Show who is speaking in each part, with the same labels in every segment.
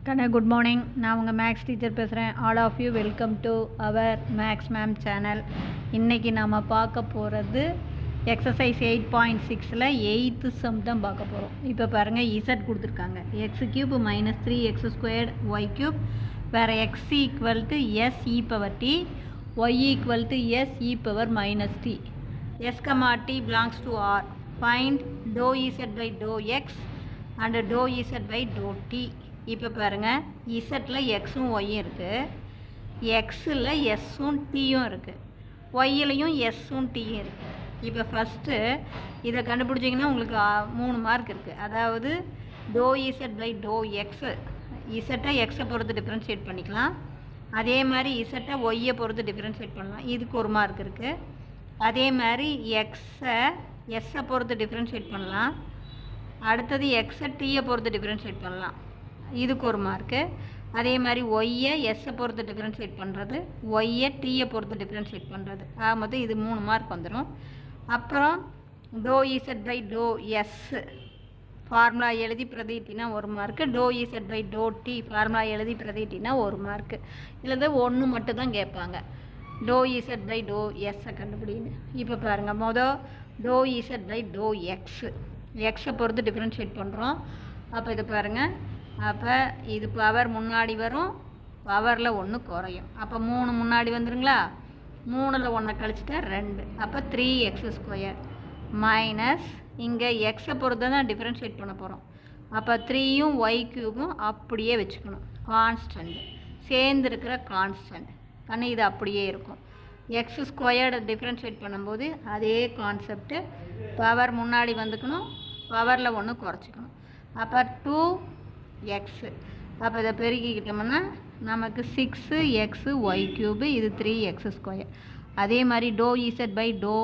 Speaker 1: கண்ணா good morning. நான் உங்கள் maths teacher பேசுகிறேன். All of you welcome to our maths ma'am channel. இன்றைக்கி நாம் பார்க்க போகிறது எக்ஸசைஸ் 8.6ல் 8th சம் தான் பார்க்க போகிறோம். இப்போ பாருங்கள், இசட் கொடுத்துருக்காங்க. x³ - 3x² y³ வேறு x = s e power t, y = s e power - t. s, t belongs to R. Find dou z by dou x and dou z by dou t. இப்போ பாருங்கள், இசட்டில் எக்ஸும் ஒய்யும் இருக்குது, எக்ஸில் எஸ்ஸும் டீயும் இருக்குது, ஒய்யிலையும் எஸ்ஸும் டீயும் இருக்குது. இப்போ ஃபஸ்ட்டு இதை கண்டுபிடிச்சிங்கன்னா உங்களுக்கு 3 மார்க் இருக்குது. அதாவது do Z by do X, இசட்டை எக்ஸை பொறுத்து டிஃப்ரென்ஷியேட் பண்ணிக்கலாம். அதே மாதிரி இசட்டை ஒய்யை பொறுத்து டிஃப்ரென்ஷியேட் பண்ணலாம், இதுக்கு 1 மார்க் இருக்குது. அதே மாதிரி எக்ஸை எஸ்ஸை பொறுத்து டிஃப்ரென்ஷியேட் பண்ணலாம். அடுத்தது எக்ஸை டீயை பொறுத்து டிஃப்ரென்ஷியேட் பண்ணலாம், இதுக்கு 1 மார்க்கு. அதே மாதிரி ஒய்யை எஸ்ஸை பொறுத்து டிஃப்ரென்ஷியேட் பண்ணுறது, ஒய்யை டீயை பொறுத்து டிஃப்ரென்ஷியேட் பண்ணுறது. மொத்தம் இது 3 மார்க் வந்துடும். அப்புறம் do Z by do S formula எழுதி பிரதிட்டினா 1 mark, do Z by do T formula எழுதி பிரதிட்டினா 1 மார்க்கு. இதில் 1 மட்டும் தான் கேட்பாங்க, டோ இசட் பை டோ எஸ்ஸை கண்டுபிடின்னு. இப்போ பாருங்கள், மொதல் do Z by do X, எக்ஸை பொறுத்து டிஃப்ரென்ஷியேட் பண்ணுறோம். அப்போ இது பாருங்கள், அப்போ இது பவர் முன்னாடி வரும், பவரில் 1 குறையும். அப்போ 3 முன்னாடி வந்துடுங்களா, 3ல் 1 கழிச்சிட்டா 2. அப்போ 3x² மைனஸ் இங்கே எக்ஸை பொறுத்து தான் டிஃப்ரென்ஷியேட் பண்ண போகிறோம். அப்போ 3யும் y³ அப்படியே வச்சுக்கணும், கான்ஸ்டன்ட் சேர்ந்துருக்கிற கான்ஸ்டன்ட் கண்ணு, இது அப்படியே இருக்கும். x² டிஃப்ரென்ஷியேட் பண்ணும்போது அதே கான்செப்ட்டு, பவர் முன்னாடி வந்துக்கணும், பவரில் 1 குறைச்சிக்கணும். அப்போ 2x. அப்போ இதை பெருக்கிக்கிட்டோம்னா நமக்கு 6x y³, இது 3x². அதே மாதிரி do Z by do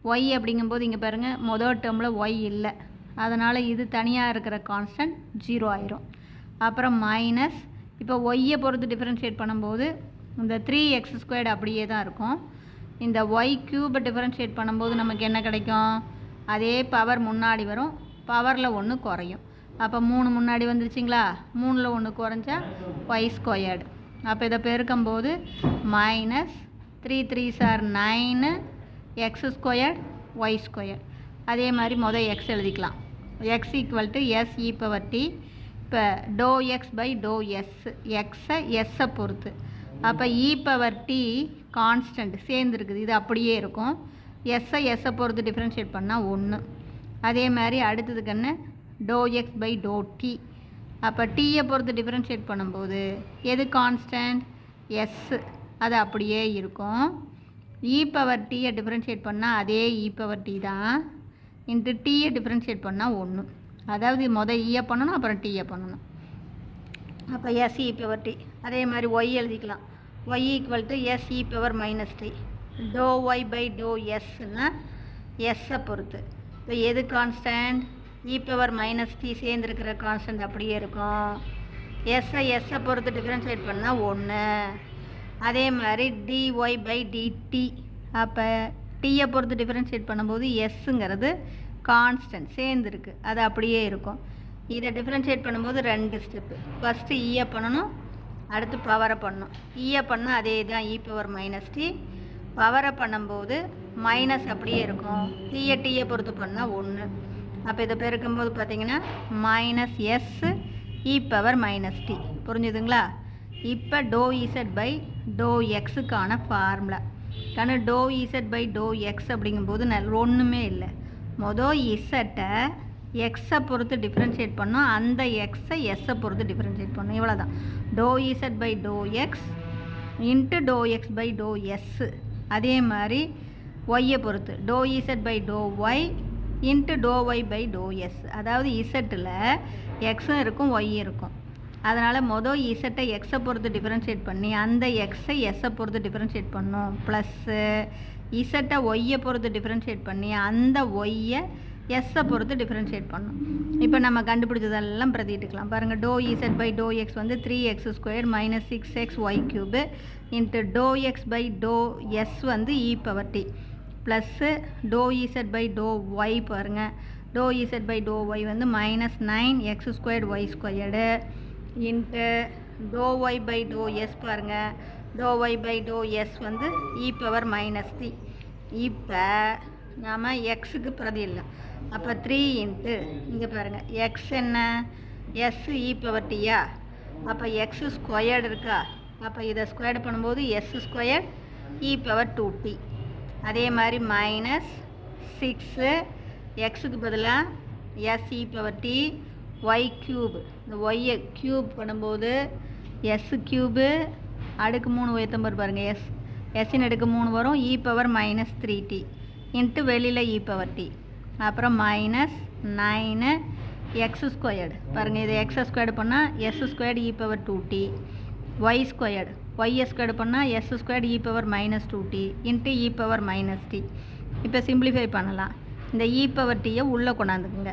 Speaker 1: Y அப்படிங்கும்போது இங்கே பாருங்கள், மொதல் டேர்மில் ஒய் இல்லை, அதனால் இது தனியாக இருக்கிற கான்ஸ்டன்ட் 0 ஆயிரும். அப்புறம் மைனஸ், இப்போ ஒய்யை பொறுத்து டிஃப்ரென்ஷியேட் பண்ணும்போது இந்த 3x² அப்படியே தான் இருக்கும். இந்த y³ டிஃப்ரென்ஷியேட் பண்ணும்போது நமக்கு என்ன கிடைக்கும், அதே பவர் முன்னாடி வரும், பவரில் 1 குறையும். அப்போ 3 முன்னாடி வந்துருச்சிங்களா, 3ல் 1 குறைஞ்சா y². அப்போ இதை பெருக்கும்போது minus 3 3s are 9 x² y². அதே மாதிரி மொதல் எக்ஸ் எழுதிக்கலாம், x = s e power t. இப்போ do X by do S, எக்ஸை எஸ்ஸை பொறுத்து. அப்போ e power t கான்ஸ்டன்ட் சேர்ந்துருக்குது, இது அப்படியே இருக்கும். எஸ்ஸை பொறுத்து டிஃப்ரென்ஷியேட் பண்ணால் 1. அதே மாதிரி அடுத்ததுக்குன்னு do X by do T. அப்போ டீயை பொறுத்து டிஃப்ரென்ஷியேட் பண்ணும்போது எது கான்ஸ்டன்ட், எஸ், அது அப்படியே இருக்கும். இ பவர் டீயை டிஃப்ரென்ஷியேட் பண்ணால் அதே இ பவர் டி தான், இன்ட்டு டீயை டிஃப்ரென்ஷியேட் பண்ணால் 1. அதாவது மொதல் ஈயை பண்ணணும், அப்புறம் டீயை பண்ணணும். அப்போ எஸ் இ பவர் டி. அதே மாதிரி ஒய் எழுதிக்கலாம், Y = s e power - t. Do Y by do எஸ்ன்னா எஸ்ஸை பொறுத்து. இப்போ எது கான்ஸ்டன்ட், e power - t சேர்ந்துருக்கிற கான்ஸ்டன்ட் அப்படியே இருக்கும். எஸ்ஸை பொறுத்து டிஃப்ரென்ஷியேட் பண்ணால் 1. அதே மாதிரி dy பை dt. அப்போ டீயை பொறுத்து டிஃப்ரென்ஷியேட் பண்ணும்போது எஸ்ஸுங்கிறது கான்ஸ்டன்ட் சேர்ந்துருக்கு, அது அப்படியே இருக்கும். இதை டிஃப்ரென்ஷியேட் பண்ணும்போது 2 ஸ்டெப்பு. ஃபஸ்ட்டு ஈயை பண்ணணும், அடுத்து பவரை பண்ணணும். ஈயை பண்ணால் அதே தான் e power - t. பவரை பண்ணும்போது மைனஸ் அப்படியே இருக்கும், டீயை பொறுத்து பண்ணால் 1. அப்போ இதை பெருக்கும்போது பார்த்தீங்கன்னா minus S E power - t. புரிஞ்சுதுங்களா? இப்போ டோ இசட் பை டோ எக்ஸுக்கான ஃபார்முலா கண்ணு, do Z by do X அப்படிங்கும்போது ஒன்றுமே இல்லை, மொதல் இசட்டை எக்ஸை பொறுத்து டிஃப்ரென்ஷியேட் பண்ணோம், அந்த எக்ஸை எஸ்ஸை பொறுத்து டிஃப்ரென்ஷியேட் பண்ணோம், இவ்வளோ தான். Do Z by do X into do X by do S. அதே மாதிரி ஒய்யை பொறுத்து do Z by do Y into do Y by do S. அதாவது இசட்டில் எக்ஸும் இருக்கும், ஒய்யும் இருக்கும். அதனால் மொதல் இசட்டை எக்ஸை பொறுத்து டிஃப்ரென்ஷியேட் பண்ணி அந்த எக்ஸை எஸ்ஸை பொறுத்து டிஃப்ரென்ஷியேட் பண்ணோம், ப்ளஸ்ஸு இசட்டை ஒய்யை பொறுத்து டிஃப்ரென்ஷியேட் பண்ணி அந்த ஒய்யை எஸ்ஸை பொறுத்து டிஃப்ரென்ஷியேட் பண்ணோம். இப்போ நம்ம கண்டுபிடிச்சதெல்லாம் பிரதிட்டுக்கலாம். பாருங்கள், do Z by do X 3x² - 6x y³ into do X by do S e power t plus do Z by do Y. பாருங்கள், do Z by do Y வந்து -9x²y² into do Y by do S பாருங்கள். Do Y by do S வந்து e⁻−3. இப்போ நாம் எக்ஸுக்கு பிரதி இல்லை. அப்போ 3 இன்ட்டு இங்கே பாருங்கள் எக்ஸ் என்ன எஸ் e⁻t-யா. அப்போ x² இருக்கா. அப்போ இதை ஸ்கொயர்டு பண்ணும்போது s² e⁻2t. அதே மாதிரி -6 எக்ஸுக்கு பதிலாக s e⁻t y³ இந்த ஒய்யை க்யூப் பண்ணும்போது s³ அடுக்கு 3 உயர்த்தம்பர் பாருங்கள். எஸ்ஸின் அடுக்கு 3 வரும் e⁻−3t இன்ட்டு வெளியில் e⁻t. அப்புறம் -9 x² பாருங்கள். இது x² பண்ணால் s² e⁻2t y² y² பண்ணால் s² e⁻−2t இன்ட்டு e⁻−t. இப்போ சிம்பிளிஃபை பண்ணலாம். இந்த e⁻t-யை உள்ளே கொண்டாந்துக்குங்க.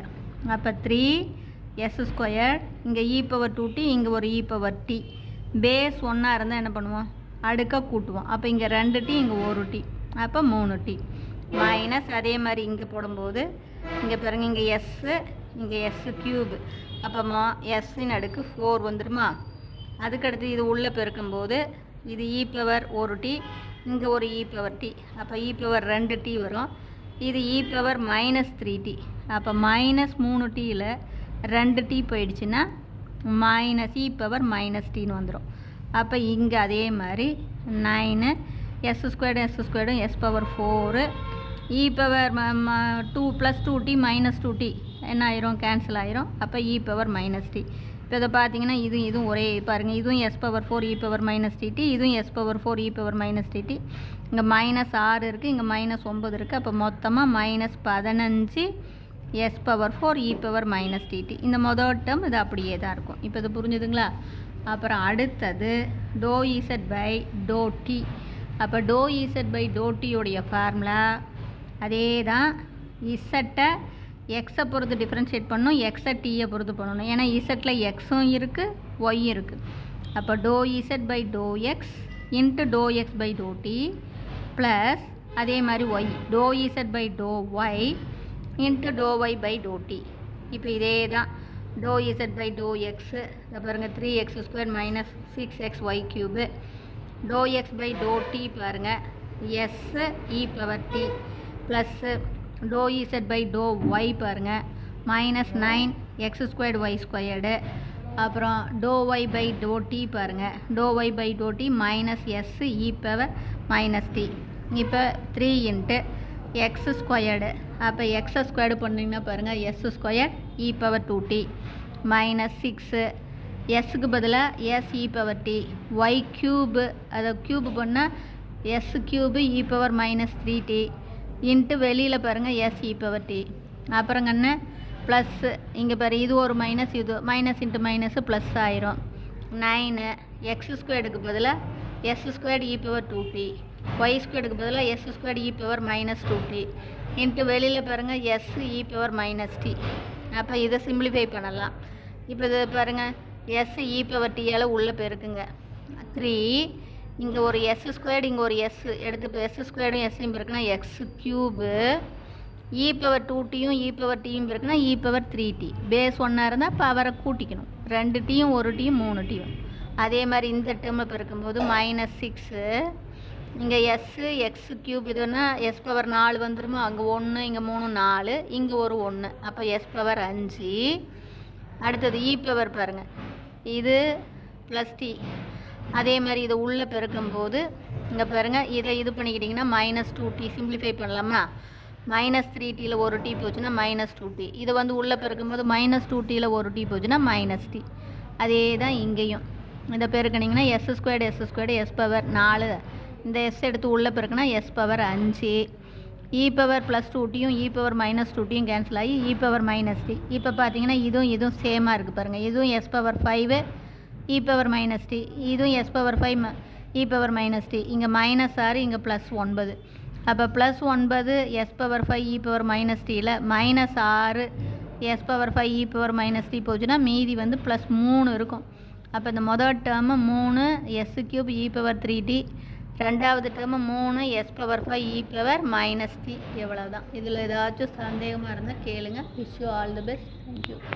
Speaker 1: அப்போ 3s², இங்கே e⁻2t, இங்கே ஒரு e⁻t. பேஸ் 1 இருந்தால் என்ன பண்ணுவோம், அடுக்காக கூட்டுவோம். அப்போ இங்கே 2t, இங்கே 1t, அப்போ 3t. மைனஸ் அதே மாதிரி இங்கே போடும்போது இங்கே பாருங்கள், இங்கே எஸ்ஸு, இங்கே s³ அப்போ s-ன் அடுக்கு 4 வந்துடுமா. அதுக்கடுத்து இது உள்ளே பெருக்கும்போது இது e⁻1t, இங்கே ஒரு e⁻t, அப்போ e⁻2t வரும். இது e⁻−3t, அப்போ -3tயில் 2t போயிடுச்சுன்னா -e⁻−tன்னு வந்துடும். அப்போ இங்கே அதே மாதிரி 9 s² s⁻4 e⁻2 + 2t -2t என்ன ஆயிரும், கேன்சல் ஆயிரும். அப்போ e⁻−t. இப்போ இதை பார்த்தீங்கன்னா இதுவும் ஒரே பாருங்கள். இதுவும் s⁻4 e⁻−tt, இதுவும் s⁻4 e⁻−tt. இங்கே -6 இருக்குது, இங்கே -9 இருக்குது. அப்போ மொத்தமாக -15 s⁻4 e⁻−tt. இந்த முதல் டேர்ம் இது அப்படியே தான் இருக்கும். இப்போ இது புரிஞ்சுதுங்களா. அப்புறம் அடுத்தது do Z by do T. அப்போ டோ இசட் பை டோ டியோடைய ஃபார்முலா அதே தான். இசட்டை எக்ஸை பொறுத்து டிஃப்ரென்ஷியேட் பண்ணணும், எக்ஸை டீயை பொறுத்து பண்ணணும். ஏன்னா இசட்டில் எக்ஸும் இருக்குது, ஒய் இருக்குது. அப்போ do Z by do X into do X by do T plus அதே மாதிரி Y do Z by do Y into do Y by do T. இப்போ இதே தான் do Z by do X. இதை பாருங்கள், 3x² -6xy³ do X by do T பாருங்கள் S e⁻t plus do Z by do Y பாருங்கள் -9x²y². அப்புறம் do Y by do T பாருங்கள், do Y by do D -s e⁻−t. இப்போ 3 into x². அப்போ x² பண்ணிங்கன்னா பாருங்கள் s² e⁻2t -6 எஸ்ஸுக்கு பதிலாக s e⁻t y³ அதை க்யூப் பண்ணால் s³ e⁻−3t இன்ட்டு வெளியில் பாருங்கள் s e⁻t. அப்புறங்க என்ன ப்ளஸ்ஸு இங்கே பாரு, இது ஒரு மைனஸ், இது மைனஸ் இன்ட்டு மைனஸு ப்ளஸ் ஆயிரும். 9 x² பதிலாக s² e⁻2t y² பதிலாக s² e⁻−2t இன்ட்டு வெளியில் பாருங்கள் s e⁻−t. அப்போ இதை சிம்பிளிஃபை பண்ணலாம். இப்போ இது பாருங்கள், s e⁻t-யால் உள்ளே பெருக்குங்க. 3 இங்கே ஒரு s², இங்கே ஒரு s எடுத்து இப்போ s² s-யும் பெருக்குன்னா x³ e⁻2t-யும் e⁻t-யும் பெருக்குன்னா e⁻3t. பேஸ் 1 இருந்தால் பவரை கூட்டிக்கணும். 2t-யும் 1t-யும் 3t-யும். அதே மாதிரி இந்த டேர்மை பெருக்கும்போது -6 இங்கே s x³ இதுன்னா s⁻4 வந்துருமா. அங்கே 1, இங்கே 3 4, இங்கே ஒரு 1, அப்போ s⁻5. அடுத்தது e⁻ பாருங்கள், இது +t. அதே மாதிரி இதை உள்ளே பெருக்கும்போது இங்கே பாருங்கள், இதை இது பண்ணிக்கிட்டிங்கன்னா -2t. சிம்பிளிஃபை பண்ணலாமா. -3tயில் ஒரு t போச்சுன்னா -2t. இதை வந்து உள்ளே பெருக்கும்போது -2tயில் ஒரு t போச்சுன்னா -t. அதே தான் இங்கேயும். இதை பெருக்கினீங்கன்னா s² s⁻4 இந்த s எடுத்து உள்ளே பெருக்குன்னா s⁻5 e⁻+2t-யும் e⁻−2t-யும் கேன்சல் ஆகி e⁻−t. இப்போ பார்த்தீங்கன்னா இதுவும் சேமாக இருக்குது பாருங்கள். இதுவும் s⁻5 e⁻−t, இதுவும் s⁻5 e⁻−t. இங்கே -6, இங்கே +9. அப்போ +9 s⁻5 e⁻−tயில் -6 s⁻5 e⁻−t போச்சுன்னா மீதி வந்து +3 இருக்கும். அப்போ இந்த முதல் டேர்மு 3 s³ e⁻3t ரெண்டாவது டேர்மு 3 s⁻⁵ e⁻−t எவ்வளோதான். இதில் ஏதாச்சும் சந்தேகமாக இருந்தால் கேளுங்க. Wish you all the best. Thank you.